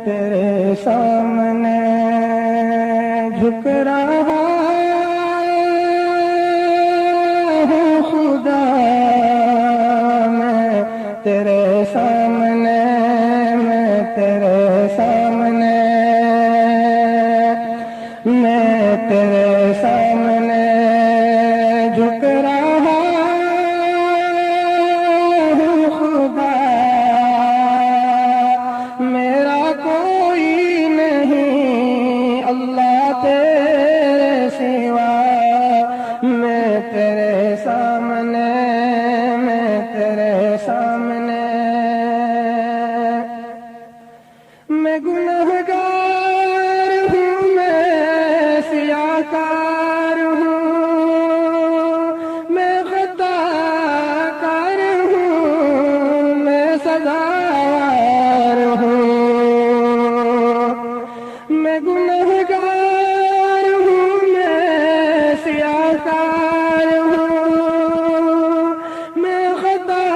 تیرے سامنے جھک رہا ہوں خدا، میں تیرے سامنے، میں تیرے سامنے، میں تیرے سامنے جھک رہا ہوں خدا، میرا کوئی نہیں اللہ تیرے سوا، میں تیرے سامنے، میں تیرے سامنے، میں گنہگار ہوں، میں سیاہ کار ہوں، میں خطا کار ہوں، میں سزاوار ہوں، میں گنہگار ہوں، میں سیاہ کار ہوں، میں خطا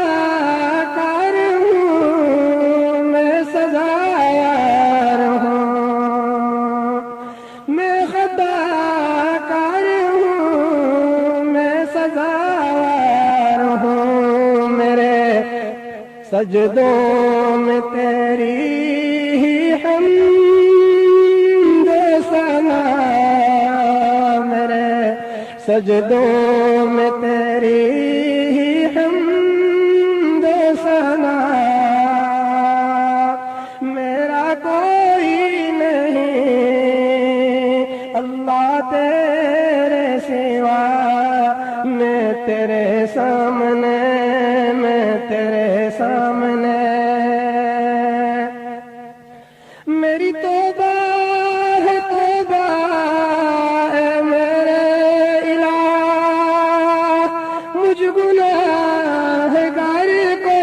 کار ہوں، میں سزاوار ہوں، میں خطا کار ہوں، میں سزاوار ہوں، میرے سجدوں میں تیری ہی حمد و ثنا، میرے سجدوں میں تیری ہی حمد و ثنا، میرا کوئی نہیں اللہ تیرے سوا، میں تیرے سامنے، میں تیرے سامنے، میری توبہ ہے توبہ اے میرے الہ، مجھ گنہگار کو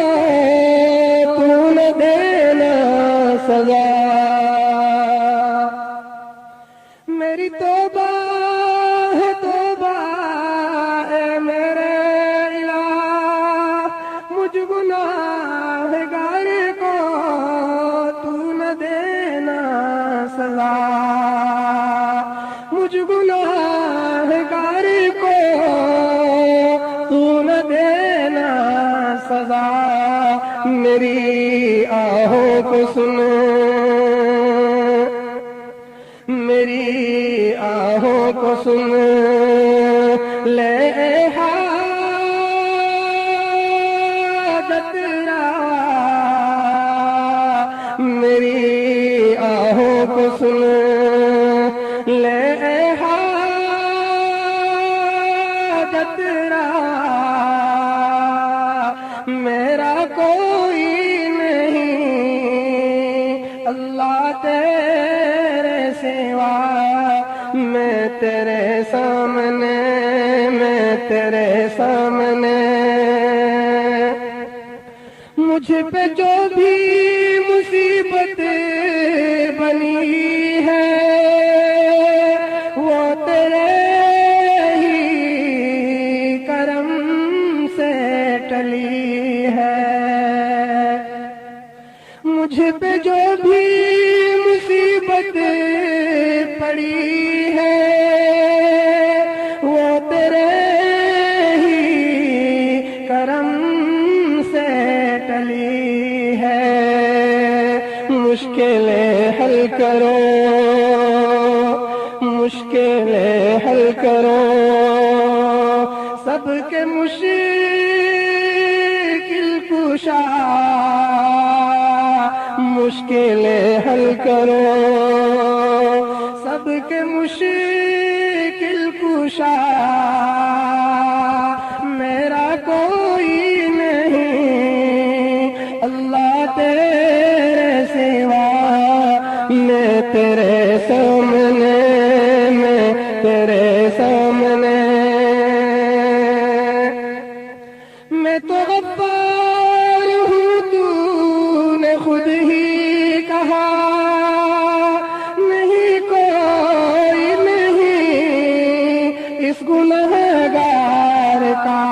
تو نہ دینا سزا، میری توبہ ہے توبہ اے میرے الہ، مجھ گنہگار کو تو نہ دینا سزا، مجھ گنہگار کو تو نہ دینا سزا، میری آہوں کو سن، میری آہوں کو سن، لے حاجت روا، میری آہوں کو سن، لے حاجت روا، میرا کوئی نہیں اللہ تیرے سوا، میں تیرے سامنے، میں تیرے سامنے، مجھ پہ جو بھی مصیبت بنی ہے وہ تیرے ہی کرم سے ٹلی ہے، مجھ پہ جو بھی مصیبت پڑی ہے وہ تیرے ہی کرم سے ٹلی ہے، مشکلیں حل کرو، مشکلیں حل کرو، سب کے مشکل کشا، مشکلیں حل کرو، سب کے مشکل کشا، میرا کوئی نہیں اللہ تیرے سوا، میں تیرے سامنے، میں تیرے سامنے، میں تو غفار ہوں، تو نے خود ہی کہا، نہیں کوئی نہیں اس گنہگار کا،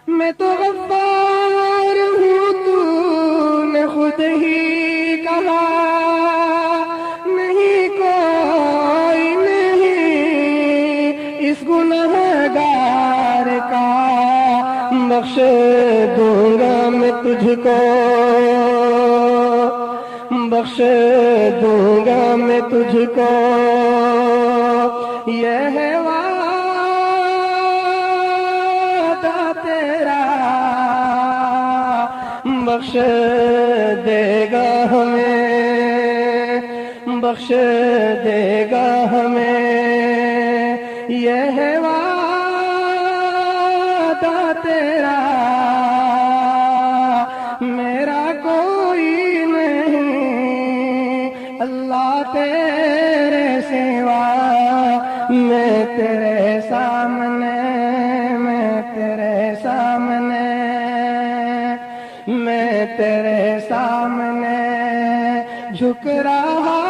میں تو غفار ہوں، تو نے خود خود ہی کہا نہیں کوئی نہیں اس گنہگار کا بخش دوں گا میں تجھ کو بخش دوں گا میں تجھ کو یہ ہے وعدہ تیرا بخش دے گا ہمیں بخش دے گا ہمیں یہ ہے وعدہ تیرا میرا کوئی نہیں اللہ تیرے سوا میں تیرے سامنے میں تیرے سامنے میں تیرے سامنے جھک رہا